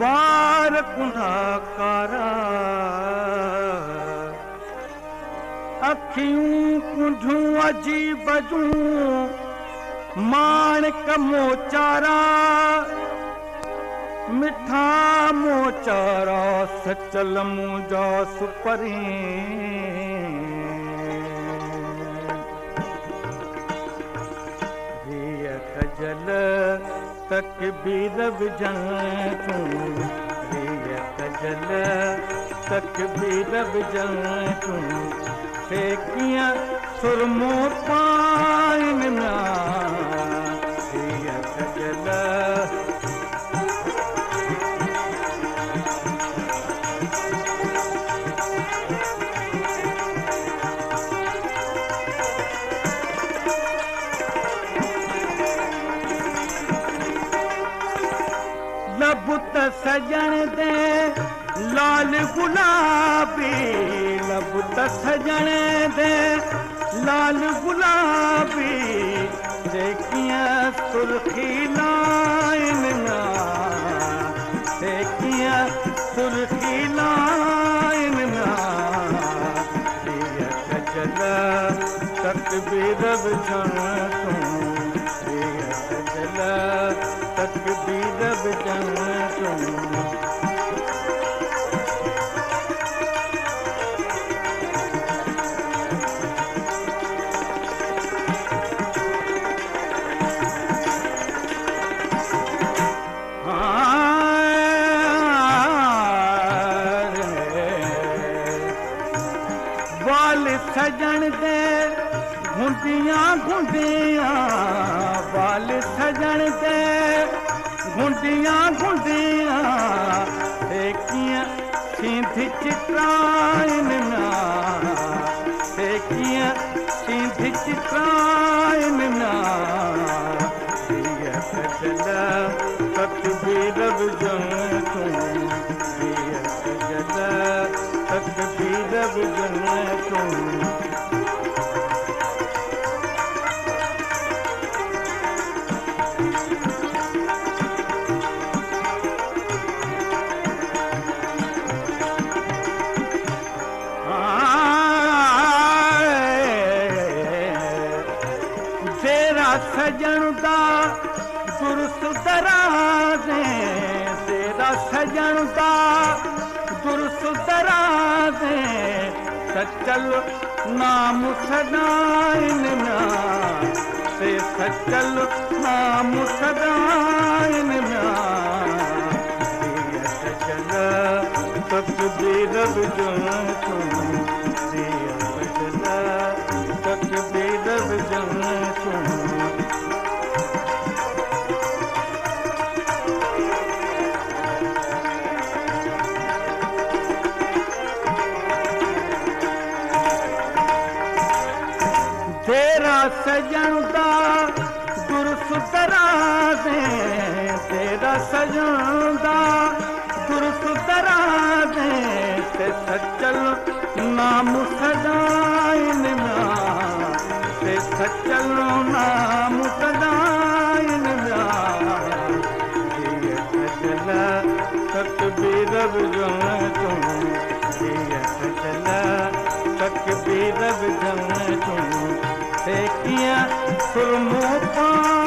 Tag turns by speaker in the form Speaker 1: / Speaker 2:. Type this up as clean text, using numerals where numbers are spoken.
Speaker 1: वार कुंडा कारा अखियूं कुंढूं अजीब जूं माणक मोचारा मिठा मोचारा सचल मुंहिंजा सुपरी रिय कजल तकबीर विझण तूं रिय कजल तकबीर विझण तूं से कीअं सुरमो पाइन ना रिय कजल लबुत सजण दे लाल गुलाबी लबुत सजण दे लाल गुलाबी से कीअं सुर्खी लाइन ना से कीअं सुर्खी लाइन ना रिय कजल तकबीर विझण तूं रिय कजल तकबीर विझण तूं वाल सजण दे घुंडियां घुंडियां वाल सजण दे घुंडियां घुंडियां ते कीअं सींधी चित्राइन ना ते कीअं सींधी चित्राइन ना रिय कजल तकबीर विझण तूं रिय कजल तकबीर विझण तूं तेरा सजण दा दुरुस्त दराज़े तेरा सजण दा दुरुस्त दराज़े सचल नाम सदाइन ना से सचल नाम सदाइन ना रिय कजल तकबीर विझण तूं रिय कजल तकबीर विझण तूं तेरा सजण दा दुरुस्त दराज़े तेरा सजण दा दुरुस्त दराज़े ते सचल नाम सदाइन ना ते सचल नाम सदाइन ना रिय कजल तकबीर विझण तूं रिय कजल तकबीर विझण तूं से कीअं सुरमो पाइन